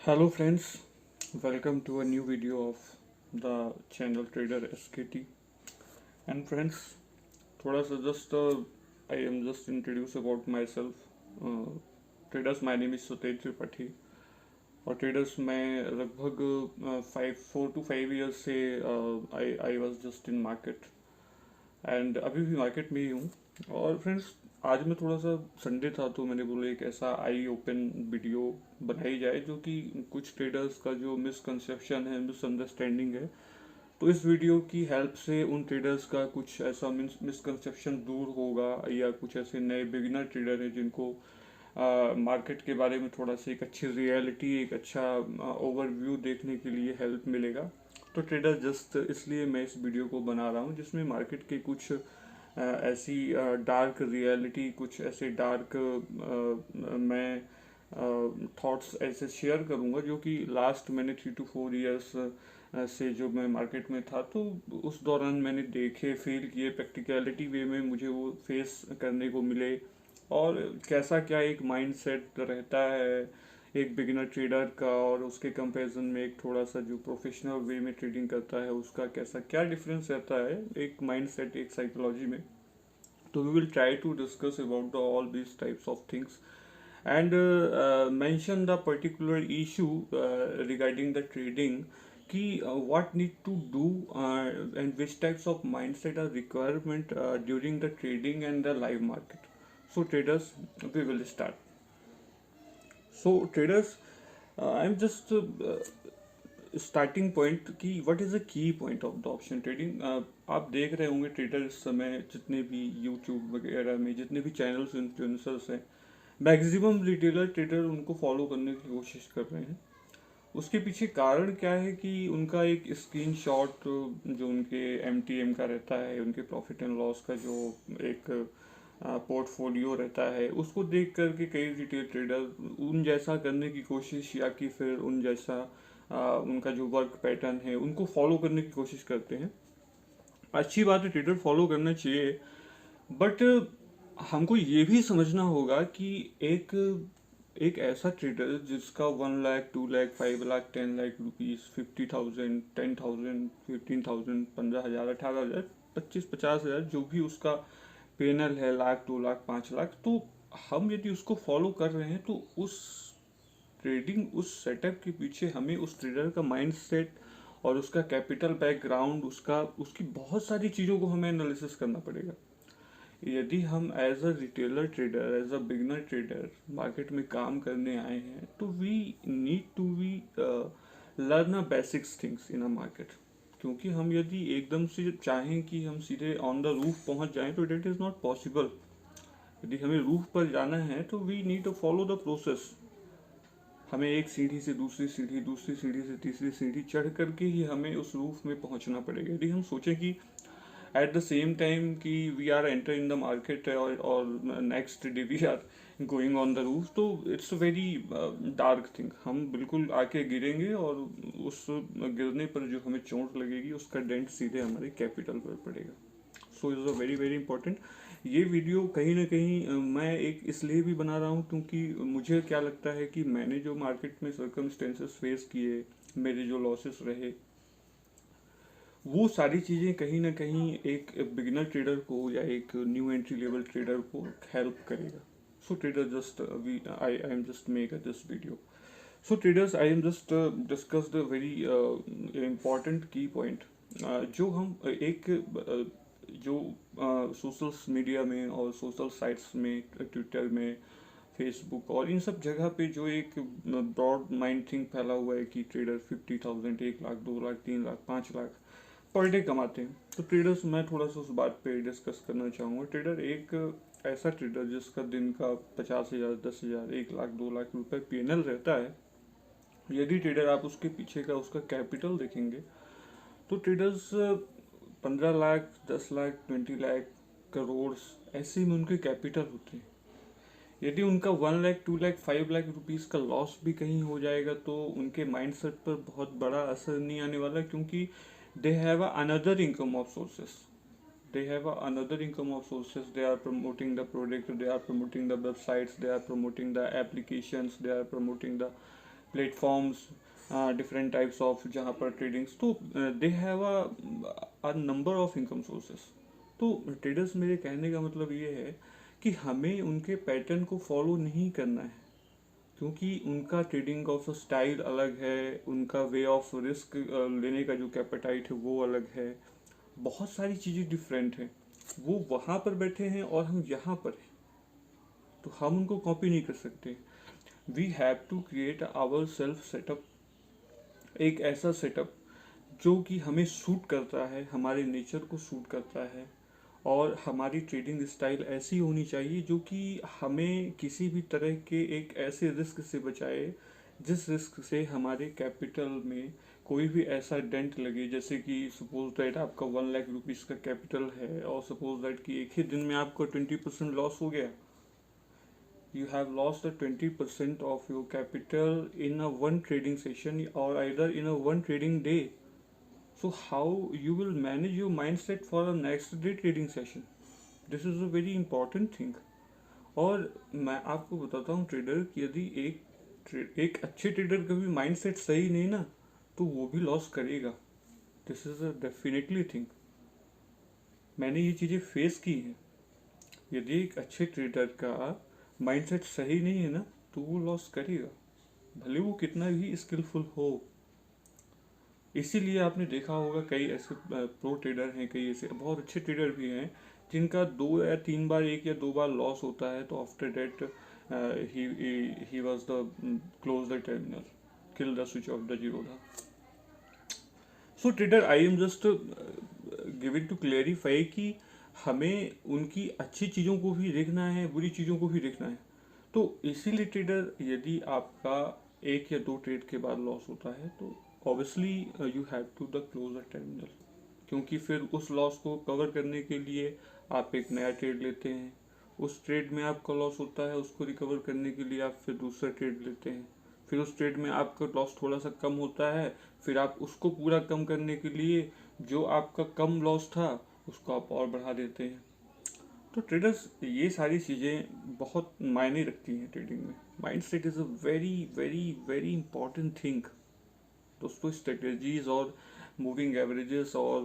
Hello friends, welcome to a new video of the channel Trader SKT. And friends, थोड़ा सा just I am just introduce about myself. Uh, Traders, my name is सुतेज Tripathi और traders मैं लगभग 4 to 5 years से I was just in market and अभी भी market में ही हूँ। और फ्रेंड्स, आज मैं थोड़ा सा संडे था तो मैंने बोला एक ऐसा आई ओपन वीडियो बनाई जाए जो कि कुछ ट्रेडर्स का जो मिसकंसेप्शन है, मिसअंडरस्टैंडिंग है, तो इस वीडियो की हेल्प से उन ट्रेडर्स का कुछ ऐसा मिसकंसेप्शन दूर होगा या कुछ ऐसे नए बिगिनर ट्रेडर हैं जिनको मार्केट के बारे में थोड़ा सा एक अच्छी रियलिटी, एक अच्छा ओवरव्यू देखने के लिए हेल्प मिलेगा। तो ट्रेडर जस्ट इसलिए मैं इस वीडियो को बना रहा हूँ जिसमें मार्केट के कुछ ऐसी डार्क रियलिटी, कुछ ऐसे डार्क मैं थॉट्स ऐसे शेयर करूँगा जो कि लास्ट मैंने 3 to 4 years से जो मैं मार्केट में था तो उस दौरान मैंने देखे, फील किए, प्रैक्टिकलिटी वे में मुझे वो फेस करने को मिले। और कैसा क्या एक माइंडसेट रहता है एक बिगिनर ट्रेडर का और उसके कंपैरिजन में एक थोड़ा सा जो प्रोफेशनल वे में ट्रेडिंग करता है उसका कैसा क्या डिफरेंस रहता है एक माइंडसेट, एक साइकोलॉजी में। तो we will try to discuss about all these types of things and mention the particular issue regarding the trading कि what need to do and which types of mindset are requirement during the trading and the live market. So traders, we will start. So traders, I'm just starting point कि what is the key point of the option trading. आप देख रहे होंगे trader इस समय जितने भी YouTube वगैरह में जितने भी चैनल्स, इन्फ्लुएंसर्स हैं, मैक्सिमम रिटेलर ट्रेडर उनको फॉलो करने की कोशिश कर रहे हैं। उसके पीछे कारण क्या है कि उनका एक स्क्रीनशॉट जो उनके एमटीएम का रहता है, उनके प्रॉफिट एंड लॉस का जो एक पोर्टफोलियो रहता है, उसको देख करके कई रिटेल ट्रेडर उन जैसा करने की कोशिश या कि फिर उन जैसा उनका जो वर्क पैटर्न है उनको फॉलो करने की कोशिश करते हैं। अच्छी बात है, ट्रेडर फॉलो करना चाहिए, बट हमको ये भी समझना होगा कि एक एक ऐसा ट्रेडर जिसका 1 लाख, 2 लाख, 5 लाख, 10 लाख रुपीज, 50,000, 10,000, 15,000, 15,000, 18,000, 25-50 हज़ार जो भी उसका पेनल है, 1 लाख, 2 लाख, 5 लाख, तो हम यदि उसको फॉलो कर रहे हैं तो उस ट्रेडिंग, उस सेटअप के पीछे हमें उस ट्रेडर का माइंड सेट और उसका कैपिटल बैकग्राउंड, उसकी बहुत सारी चीज़ों को हमें एनालिसिस करना पड़ेगा। यदि हम as a retailer trader, as a beginner trader market में काम करने आए हैं तो we need to we learn a basics things in a market. क्योंकि हम यदि एकदम से चाहें कि हम सीधे ऑन द रूफ पहुंच जाएं तो डेट इज़ नॉट पॉसिबल। यदि हमें रूफ पर जाना है तो we need to follow the process. हमें एक सीढ़ी से दूसरी सीढ़ी, दूसरी सीढ़ी से तीसरी सीढ़ी चढ़ करके ही हमें उस रूफ में पहुंचना पड़ेगा। यदि हम सोचें कि एट द सेम टाइम कि we are entering the market और next day we are going on the roof, तो इट्स वेरी डार्क थिंग। हम बिल्कुल आके गिरेंगे और उस गिरने पर जो हमें चोट लगेगी उसका डेंट सीधे हमारे कैपिटल पर पड़ेगा। So is a very very important. ये वीडियो कहीं ना कहीं मैं एक इसलिए भी बना रहा हूँ क्योंकि मुझे क्या लगता है कि मैंने जो मार्केट में सर्कमस्टेंसेस फेस किए, मेरे जो लॉसेस रहे, वो सारी चीज़ें कहीं ना कहीं एक बिगिनर ट्रेडर को या एक न्यू एंट्री लेवल ट्रेडर को हेल्प करेगा। So trader just we I am just make this video. So traders, I am just discuss the very important key point जो हम एक जो सोशल मीडिया में और सोशल साइट्स में, ट्विटर में, फेसबुक और इन सब जगह पे जो एक ब्रॉड माइंड थिंग फैला हुआ है कि trader 50,000, 1 lakh, 2 lakh, 3 lakh, 5 lakh per day कमाते हैं। तो ट्रेडर्स, मैं थोड़ा सा उस बात पे डिस्कस करना चाहूँगा। ट्रेडर एक ऐसा ट्रेडर जिसका दिन का 50,000, 10,000, 1 लाख, 2 लाख रुपए पीएनएल रहता है, यदि ट्रेडर आप उसके पीछे का उसका कैपिटल देखेंगे तो ट्रेडर्स 15 लाख, 10 लाख, 20 लाख, करोड़ ऐसे में उनके कैपिटल होते हैं। यदि उनका 1 लाख, 2 लाख, 5 लाख रुपीज़ का लॉस भी कहीं हो जाएगा तो उनके माइंडसेट पर बहुत बड़ा असर नहीं आने वाला, क्योंकि they have another income of sources. They have another income of sources. They are promoting the product, they are promoting the websites, they are promoting the applications, they are promoting the platforms, different types of जहाँ पर tradings, तो they have a number of income sources. तो traders, मेरे कहने का मतलब ये है कि हमें उनके पैटर्न को फॉलो नहीं करना है, क्योंकि उनका ट्रेडिंग ऑफ स्टाइल अलग है, उनका वे ऑफ रिस्क लेने का जो कैपेटाइट है वो अलग है, बहुत सारी चीज़ें डिफरेंट हैं। वो वहाँ पर बैठे हैं और हम यहाँ पर हैं, तो हम उनको कॉपी नहीं कर सकते। We have to create our self setup, एक ऐसा सेटअप जो कि हमें सूट करता है, हमारे नेचर को सूट करता है, और हमारी ट्रेडिंग स्टाइल ऐसी होनी चाहिए जो कि हमें किसी भी तरह के एक ऐसे रिस्क से बचाए जिस रिस्क से हमारे कैपिटल में कोई भी ऐसा डेंट लगे। जैसे कि सपोज दैट आपका 1 लाख रुपीज़ का कैपिटल है और सपोज दैट कि एक ही दिन में आपको 20% लॉस हो गया, you have lost the 20% of your capital in a one trading session or either in a one trading day. So how you will manage your mindset for a next day trading session? This is a very important thing. और मैं आपको बताता हूँ trader कि यदि एक अच्छे trader का भी माइंडसेट सही नहीं ना, तो वो भी लॉस करेगा। This is a definitely thing, मैंने ये चीज़ें फेस की हैं। यदि एक अच्छे ट्रेडर का माइंडसेट सही नहीं है ना, तो वो लॉस करेगा, भले वो कितना भी स्किलफुल हो। इसीलिए आपने देखा होगा कई ऐसे प्रो ट्रेडर हैं, कई ऐसे बहुत अच्छे ट्रेडर भी हैं जिनका 2 या 3 बार, 1 या 2 बार लॉस होता है, तो after that he was the close the terminal, kill the switch off the Zerodha. So trader, I am just giving to clarify कि हमें उनकी अच्छी चीज़ों को भी देखना है, बुरी चीज़ों को भी देखना है। तो इसीलिए ट्रेडर, यदि आपका 1 या 2 ट्रेड के बाद लॉस होता है, तो obviously you have to the close the terminal, क्योंकि फिर उस लॉस को कवर करने के लिए आप एक नया ट्रेड लेते हैं। उस ट्रेड में आपका लॉस होता है, उसको रिकवर करने के लिए आप फिर दूसरा ट्रेड लेते हैं। फिर उस ट्रेड में आपका लॉस थोड़ा सा कम होता है, फिर आप उसको पूरा कम करने के लिए जो आपका कम लॉस था उसको आप और बढ़ा देते हैं। तो ट्रेडर्स, ये सारी चीज़ें बहुत मायने रखती हैं ट्रेडिंग में। Mind set is a very very very important thing दोस्तों। स्ट्रेटेजीज और मूविंग एवरेजेस और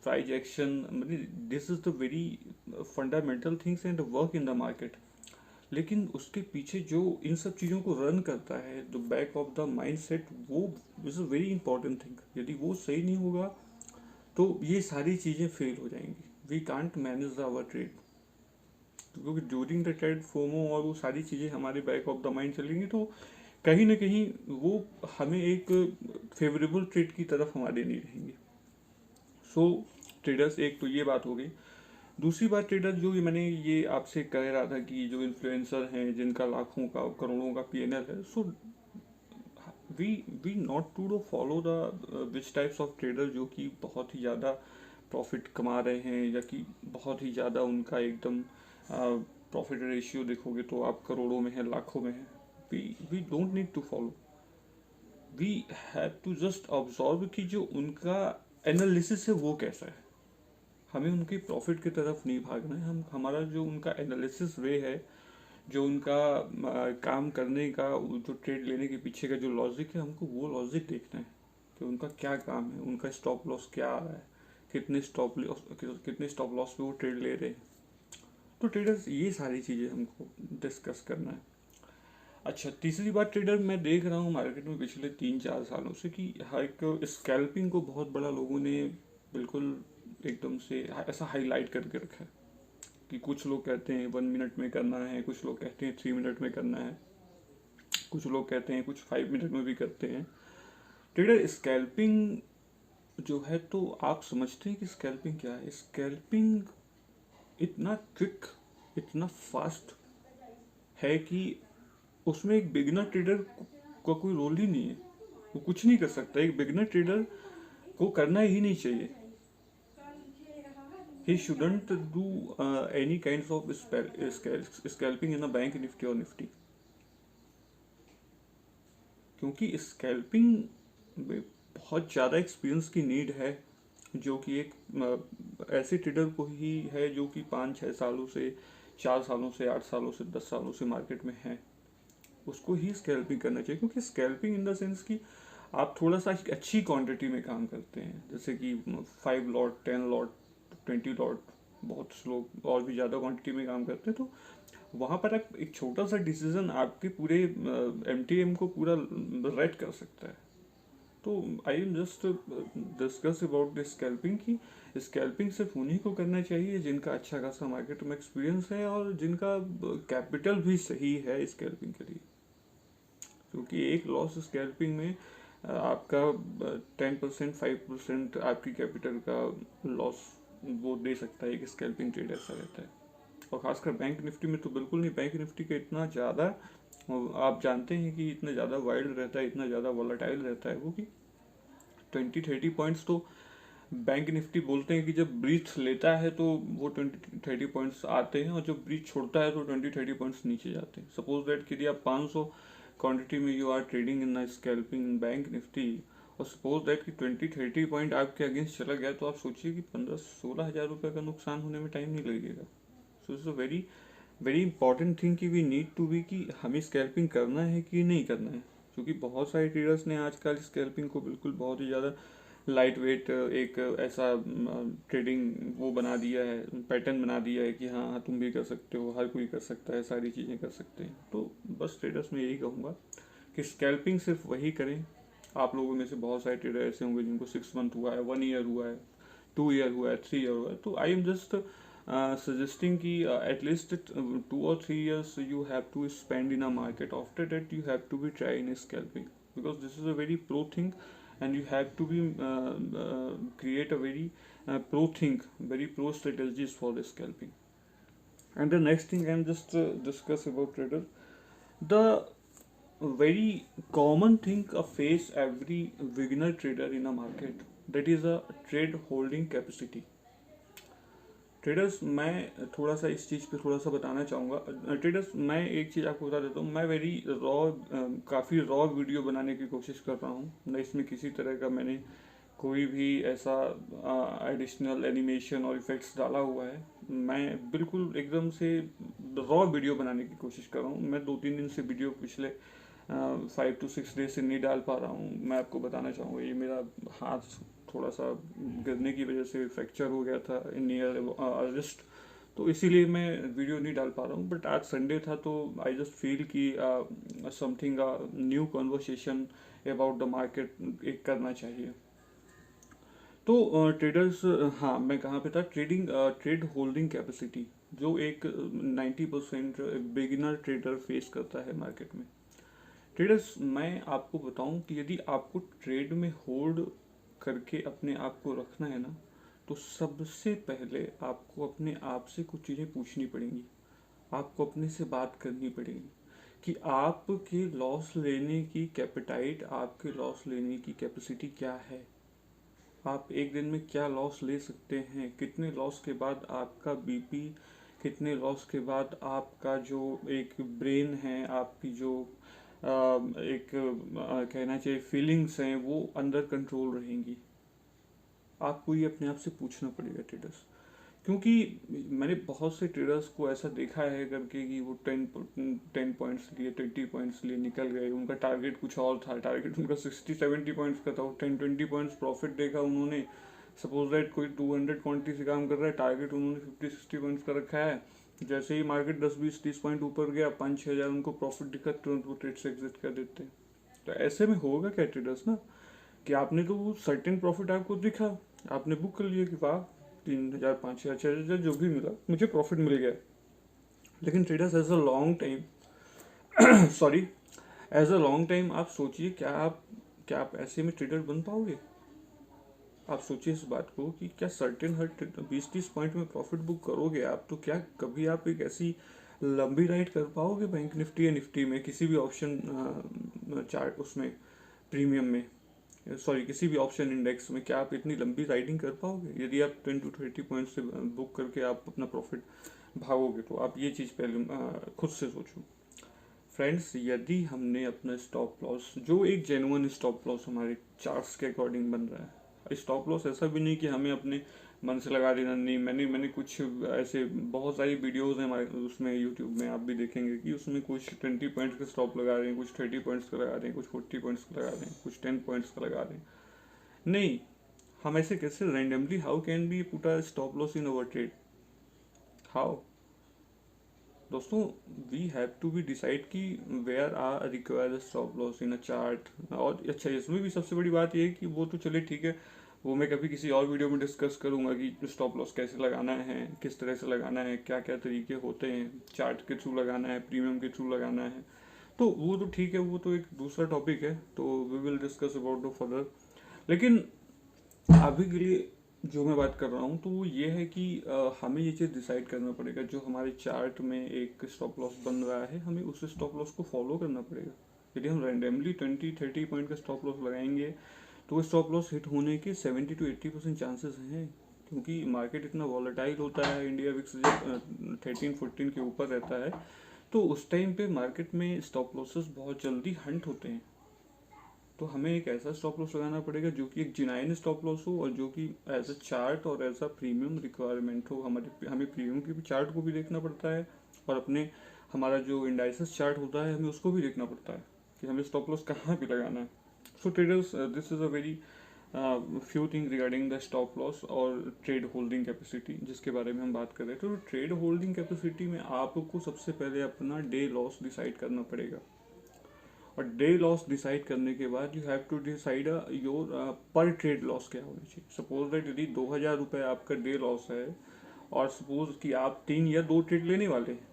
प्राइस एक्शन, मतलब this is the very fundamental things and work in the market. लेकिन उसके पीछे जो इन सब चीज़ों को रन करता है, the back of the mind set, वो is a very important thing. यदि वो सही नहीं होगा तो ये सारी चीज़ें फेल हो जाएंगी। We can't manage our trade, क्योंकि ड्यूरिंग द ट्रेड फोमो और वो सारी चीज़ें हमारे बैक ऑफ द माइंड चलेंगी, तो कहीं ना कहीं वो हमें एक फेवरेबल ट्रेड की तरफ हमारे नहीं रहेंगे। सो ट्रेडर्स, एक तो ये बात हो गई। दूसरी बात ट्रेडर, जो मैंने ये आपसे कह रहा था कि जो इन्फ्लुएंसर हैं जिनका लाखों का करोड़ों का पीएनएल है, so we we not to do follow the which types of trader जो कि बहुत ही ज़्यादा प्रॉफिट कमा रहे हैं, या कि बहुत ही ज़्यादा उनका एकदम प्रॉफिट रेशियो देखोगे तो आप करोड़ों में है, लाखों में है। We don't need to follow, we have to just observe कि जो उनका एनालिसिस है वो कैसा है। हमें उनकी प्रॉफिट की तरफ नहीं भागना है, हम हमारा जो उनका एनालिसिस वे है, जो उनका काम करने का, जो ट्रेड लेने के पीछे का जो लॉजिक है, हमको वो लॉजिक देखना है कि उनका क्या काम है, उनका स्टॉप लॉस क्या आ रहा है, कितने स्टॉप लॉस पे वो ट्रेड ले रहे हैं। तो ट्रेडर्स, ये सारी चीज़ें हमको डिस्कस करना है। अच्छा, तीसरी बात ट्रेडर, मैं देख रहा हूँ मार्केट में पिछले 3-4 सालों से कि हर एक स्कैल्पिंग को बहुत बड़ा लोगों ने बिल्कुल एकदम से ऐसा हाईलाइट करके रखा है कि कुछ लोग कहते हैं 1 मिनट में करना है, कुछ लोग कहते हैं 3 मिनट में करना है, कुछ लोग कहते हैं कुछ 5 मिनट में भी करते हैं। ट्रेडर, स्कैल्पिंग जो है, तो आप समझते हैं कि स्कैल्पिंग क्या है? स्कैल्पिंग इतना क्विक, इतना फास्ट है कि उसमें एक बिगिनर ट्रेडर का कोई रोल ही नहीं है, वो कुछ नहीं कर सकता। एक बिगिनर ट्रेडर को करना ही नहीं चाहिए। he shouldn't do any kinds of scalping in a bank Nifty और निफ्टी, क्योंकि स्कैल्पिंग में बहुत ज़्यादा एक्सपीरियंस की नीड है, जो कि एक ऐसे ट्रेडर को ही है जो कि 5-6 सालों से, 4 सालों से, 8 सालों से, 10 सालों से मार्केट में है। उसको ही स्कैल्पिंग करना चाहिए। क्योंकि स्कैल्पिंग इन द सेंस कि आप थोड़ा सा एक अच्छी क्वांटिटी में काम करते हैं, जैसे कि 5 लॉट, 10 लॉट, 20 लॉट, बहुत लोग और भी ज़्यादा क्वांटिटी में काम करते हैं। तो वहाँ पर एक छोटा सा डिसीजन आपके पूरे MTM को पूरा रेड कर सकता है। तो I am just discuss about the scalping की स्कैल्पिंग सिर्फ उन्हीं को करना चाहिए जिनका अच्छा खासा मार्केट में एक्सपीरियंस है और जिनका कैपिटल भी सही है स्कैल्पिंग के लिए। क्योंकि एक लॉस स्कैल्पिंग में आपका 10%, 5% आपकी कैपिटल का लॉस वो दे सकता है। एक स्कैल्पिंग ट्रेड ऐसा रहता है। और खासकर बैंक निफ्टी में तो बिल्कुल नहीं। बैंक निफ्टी का इतना ज़्यादा आप जानते हैं कि इतना ज़्यादा वाइल्ड रहता है, इतना ज़्यादा वॉलेटाइल रहता है वो कि 20-30 पॉइंट्स तो बैंक निफ्टी बोलते हैं कि जब ब्रीथ लेता है तो वो 20-30 पॉइंट्स आते हैं, और जब ब्रीथ छोड़ता है तो 20-30 पॉइंट्स नीचे जाते हैं। सपोज दैट कि आप 500 क्वांटिटी में you are trading in scalping in bank Nifty, और सपोज दैट कि 20-30 पॉइंट आपके अगेंस्ट चला गया, तो आप सोचिए कि 15-16 हज़ार रुपये का नुकसान होने में टाइम नहीं लगेगा। So it's a very very important thing कि वी नीड टू बी कि हमें स्कैल्पिंग करना है कि नहीं करना है। क्योंकि बहुत सारे ट्रेडर्स ने आजकल स्कैल्पिंग को बिल्कुल बहुत ही ज़्यादा लाइट वेट एक ऐसा ट्रेडिंग वो बना दिया है, पैटर्न बना दिया है कि हाँ हाँ तुम भी कर सकते हो, हर कोई कर सकता है, सारी चीज़ें कर सकते हैं। तो बस ट्रेडर्स में यही कहूँगा कि स्कैल्पिंग सिर्फ वही करें। आप लोगों में से बहुत सारे ट्रेडर ऐसे होंगे जिनको 6 मंथ हुआ है, 1 ईयर हुआ है, 2 ईयर हुआ है, 3 ईयर हुआ है। तो आई एम जस्ट suggesting कि at least 2 or 3 years you have to spend in a market. After that you have to be trying scalping, because this is a very pro thing and you have to be create a very pro thing, very pro strategies for the scalping. And the next thing I am just discuss about trader, the very common thing face every beginner trader in a market, that is a trade holding capacity. Traders, मैं थोड़ा सा इस चीज़ पे थोड़ा सा बताना चाहूँगा। Traders, मैं एक चीज़ आपको बता देता हूँ, मैं वेरी काफ़ी रॉ वीडियो बनाने की कोशिश कर रहा हूँ। न इसमें किसी तरह का मैंने कोई भी ऐसा एडिशनल एनिमेशन और इफेक्ट्स डाला हुआ है। मैं बिल्कुल एकदम से रॉ वीडियो बनाने की कोशिश कर रहा हूँ। मैं 2-3 दिन से वीडियो पिछले 5 to 6 डेज से नहीं डाल पा रहा हूँ। मैं आपको बताना चाहूँगा, ये मेरा हाथ थोड़ा सा गिरने की वजह से फ्रैक्चर हो गया था नियर रिस्ट, तो इसीलिए मैं वीडियो नहीं डाल पा रहा हूँ। बट आज संडे था तो आई जस्ट फील कि something new conversation about the market एक करना चाहिए। तो ट्रेडर्स, हाँ मैं कहाँ पे था, ट्रेड होल्डिंग कैपेसिटी जो एक 90% बिगिनर ट्रेडर फेस करता है मार्केट में। ट्रेडर्स, मैं आपको बताऊं कि यदि आपको ट्रेड में होल्ड करके अपने आप को रखना है ना, तो सबसे पहले आपको अपने आप से कुछ चीज़ें पूछनी पड़ेंगी। आपको अपने से बात करनी पड़ेगी कि आपके लॉस लेने की कैपेटाइट, आपके लॉस लेने की कैपेसिटी क्या है। आप एक दिन में क्या लॉस ले सकते हैं, कितने लॉस के बाद आपका बीपी, कितने लॉस के बाद आपका जो एक ब्रेन है, आपकी जो एक कहना चाहिए फीलिंग्स हैं, वो अंडर कंट्रोल रहेंगी। आपको ये अपने आप से पूछना पड़ेगा ट्रेडर्स। क्योंकि मैंने बहुत से ट्रेडर्स को ऐसा देखा है करके कि वो 10 पॉइंट्स लिए, 20 पॉइंट्स लिए निकल गए। उनका टारगेट कुछ और था, टारगेट उनका 60-70 पॉइंट्स का था। 10-20 पॉइंट्स प्रॉफिट देखा उन्होंने। सपोज दैट कोई 200 क्वांटिटी से काम कर रहा है, टारगेट उन्होंने 50-60 पॉइंट्स का रखा है। जैसे ही मार्केट 10-20-30 पॉइंट ऊपर गया, 5-6 हज़ार उनको प्रॉफिट दिखा, तुरंत वो ट्रेड से एग्जिट कर देते हैं। तो ऐसे में होगा क्या ट्रेडर्स ना, कि आपने तो वो सर्टेन प्रॉफिट आपको दिखा, आपने बुक कर लिया कि वाह 3,000, 5,000, 6,000 जो भी मिला, मुझे प्रॉफिट मिल गया। लेकिन traders as a long time sorry as a long time आप सोचिए, क्या आप ऐसे में ट्रेडर बन पाओगे? आप सोचिए इस बात को कि क्या सर्टेन हर 20-30 पॉइंट में प्रॉफिट बुक करोगे आप, तो क्या कभी आप एक ऐसी लंबी राइड कर पाओगे बैंक निफ्टी या निफ्टी में, किसी भी ऑप्शन चार्ट उसमें प्रीमियम में, सॉरी किसी भी ऑप्शन इंडेक्स में? क्या आप इतनी लंबी राइडिंग कर पाओगे? यदि आप 10-20 पॉइंट से बुक करके आप अपना प्रॉफिट भागोगे, तो आप ये चीज़ पहले खुद से सोचो। फ्रेंड्स, यदि हमने अपना स्टॉप लॉस, जो एक जेन्युइन स्टॉप लॉस हमारे चार्ट्स के अकॉर्डिंग बन रहा है, स्टॉप लॉस ऐसा भी नहीं कि हमें अपने मन से लगा देना नहीं। मैंने कुछ ऐसे बहुत सारी वीडियोस हैं हमारे उसमें यूट्यूब में, आप भी देखेंगे कि उसमें कुछ 20 पॉइंट्स का स्टॉप लगा रहे हैं, कुछ 30 पॉइंट्स का लगा रहे हैं, कुछ 40 पॉइंट्स का लगा रहे हैं, कुछ 10 पॉइंट्स का लगा रहे हैं। नहीं, हम ऐसे कैसे randomly, how can be put a stop loss in our trade, how? दोस्तों, we have to be decide कि where are require stop loss in a chart. और अच्छा, इसमें भी सबसे बड़ी बात यह है कि वो तो चले ठीक है, वो मैं कभी किसी और वीडियो में डिस्कस करूंगा कि स्टॉप लॉस कैसे लगाना है, किस तरह से लगाना है, क्या क्या तरीके होते हैं, चार्ट के थ्रू लगाना है, प्रीमियम के थ्रू लगाना है, तो वो तो ठीक है, वो तो एक दूसरा टॉपिक है, तो we will discuss about the further. लेकिन अभी के लिए जो मैं बात कर रहा हूँ तो वो ये है कि हमें ये चीज़ डिसाइड करना पड़ेगा, जो हमारे चार्ट में एक स्टॉप लॉस बन रहा है, हमें उस स्टॉप लॉस को फॉलो करना पड़ेगा। यदि हम रैंडमली 20-30 पॉइंट का स्टॉप लॉस लगाएंगे तो वो स्टॉप लॉस हिट होने के 70-80% चांसेस हैं, क्योंकि मार्केट इतना वॉलेटाइल होता है। इंडिया विक्स जब 13-14 के ऊपर रहता है तो उस टाइम पे मार्केट में स्टॉप लॉसेस बहुत जल्दी हंट होते हैं। तो हमें एक ऐसा स्टॉप लॉस लगाना पड़ेगा जो कि एक जिनाइन स्टॉप लॉस हो, और जो कि एज अ चार्ट और एज अ प्रीमियम रिक्वायरमेंट हो। हमें प्रीमियम की भी चार्ट को भी देखना पड़ता है, और अपने हमारा जो इंडाइसेस चार्ट होता है हमें उसको भी देखना पड़ता है कि हमें स्टॉप लॉस कहाँ पे लगाना है। So traders, this is a very few thing regarding the stop loss और ट्रेड होल्डिंग कैपेसिटी, जिसके बारे में हम बात कर रहे थे। तो ट्रेड होल्डिंग कैपेसिटी में आपको सबसे पहले अपना डे लॉस डिसाइड करना पड़ेगा, और डे लॉस डिसाइड करने के बाद you have to decide your per trade loss क्या होनी चाहिए। सपोज दैट यदि 2,000 रुपये आपका डे लॉस है, और सपोज कि आप 3 या 2 ट्रेड लेने वाले हैं,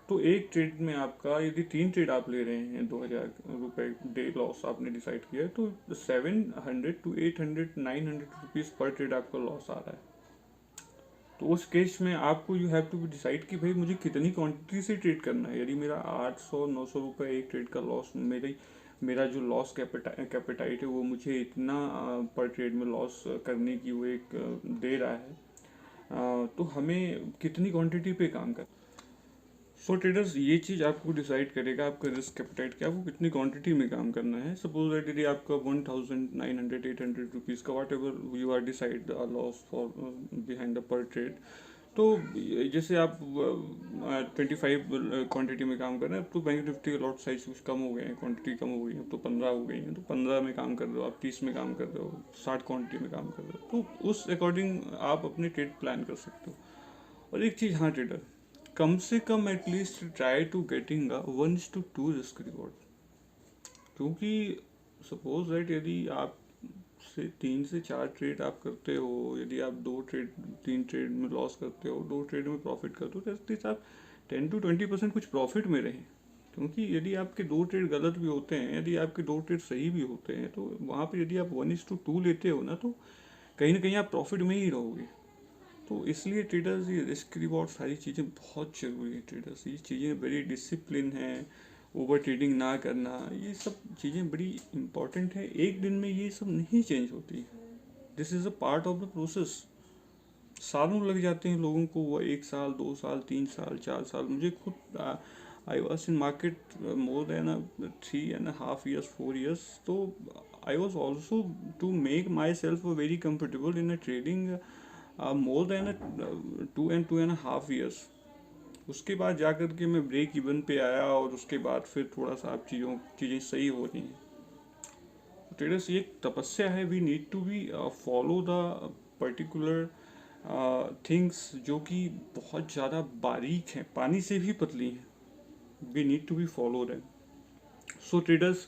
तो एक ट्रेड में आपका, यदि 3 ट्रेड आप ले रहे हैं, 2,000 रुपये डे लॉस आपने डिसाइड किया है, तो 700 to 800 900 रुपीज़ पर ट्रेड आपका लॉस आ रहा है। तो उस केस में आपको you have to be decide कि भाई मुझे कितनी क्वांटिटी से ट्रेड करना है। यदि मेरा 800-900 रुपये एक ट्रेड का लॉस, मेरा जो लॉस कैपेटाइट है वो मुझे इतना पर ट्रेड में लॉस करने की वो एक दे रहा है, तो हमें कितनी क्वांटिटी पे काम करना। सो ट्रेडर्स, ये चीज़ आपको डिसाइड करेगा आपका रिस्क कैपिटाइट कि आपको कितनी क्वांटिटी में काम करना है। सपोज दैट यदि आपका 1,900-800 रुपीज़ का whatever you are decide the loss for behind the per trade, तो जैसे आप 25 क्वांटिटी में काम कर रहे हैं, अब तो बैंक निफ्टी के लॉट साइज कुछ कम हो गए हैं, क्वांटिटी कम हो गई है, तो 15 हो गई है, तो 15 में काम कर रहे हो आप, 30 में काम कर रहे हो, 60 क्वांटिटी में काम कर रहे हो, तो उस अकॉर्डिंग आप अपने ट्रेड प्लान कर सकते हो। और एक चीज़, हाँ ट्रेडर, कम से कम at least try to getting 1:2 risk reward, क्योंकि सपोज दैट यदि आप से 3 से 4 ट्रेड आप करते हो, यदि आप 3 ट्रेड में लॉस करते हो, 2 ट्रेड में प्रॉफिट करते हो, तो एटलीस्ट आप 10-20% कुछ प्रॉफिट में रहें। क्योंकि यदि आपके 2 ट्रेड गलत भी होते हैं, यदि आपके 2 ट्रेड सही भी होते हैं, तो वहाँ पे यदि आप 1:2 लेते हो ना, तो कहीं ना कहीं आप प्रॉफिट में ही रहोगे। तो इसलिए ट्रेडर्स, ये रिस्क रिवॉर्ड सारी चीज़ें बहुत ज़रूरी है। ट्रेडर्स, ये चीज़ें बड़ी डिसिप्लिन है, ओवर ट्रेडिंग ना करना, ये सब चीज़ें बड़ी इंपॉर्टेंट है। एक दिन में ये सब नहीं चेंज होती, this is a part of the process. सालों लग जाते हैं लोगों को, वो 1 साल 2 साल 3 साल 4 साल। मुझे खुद, I was in market more than 3.5 years 4 years, तो I was also to make my self very comfortable in a trading more than 2.5 years। उसके बाद जाकर के मैं ब्रेक इवन पे आया, और उसके बाद फिर थोड़ा सा आप चीज़ें सही हो रही हैं। ट्रेडर्स, ये एक तपस्या है, we need to be follow the particular things जो कि बहुत ज़्यादा बारीक हैं, पानी से भी पतली हैं, we need to be follow them. So traders,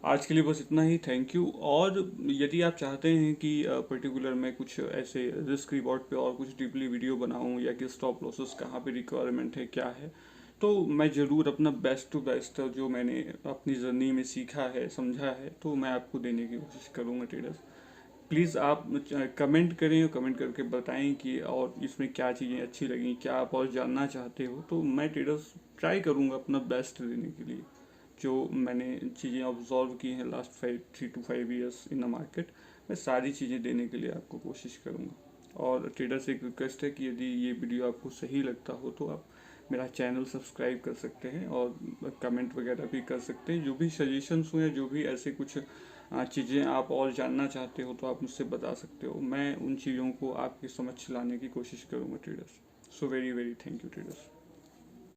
आज के लिए बस इतना ही, थैंक यू। और यदि आप चाहते हैं कि पर्टिकुलर मैं कुछ ऐसे रिस्क रिवॉर्ड पे और कुछ डीपली वीडियो बनाऊं, या कि स्टॉप लॉसेस कहाँ पे रिक्वायरमेंट है, क्या है, तो मैं ज़रूर अपना बेस्ट टू बेस्ट जो मैंने अपनी जर्नी में सीखा है, समझा है, तो मैं आपको देने की कोशिश करूँगा। ट्रेडर्स, प्लीज़ आप कमेंट करें, और कमेंट करके बताएं कि और इसमें क्या चीज़ें अच्छी लगी, क्या आप और जानना चाहते हो, तो मैं ट्रेडर्स ट्राई करूँगा अपना बेस्ट देने के लिए। जो मैंने चीज़ें ऑब्जर्व की हैं last 3 to 5 years in the market, मैं सारी चीज़ें देने के लिए आपको कोशिश करूँगा। और ट्रेडर से एक रिक्वेस्ट है कि यदि ये वीडियो आपको सही लगता हो तो आप मेरा चैनल सब्सक्राइब कर सकते हैं, और कमेंट वगैरह भी कर सकते हैं। जो भी सजेशंस हुए, जो भी ऐसे कुछ चीज़ें आप और जानना चाहते हो तो आप मुझसे बता सकते हो, मैं उन चीज़ों को आपकी समझ लाने की कोशिश करूँगा traders. So very very thank you traders.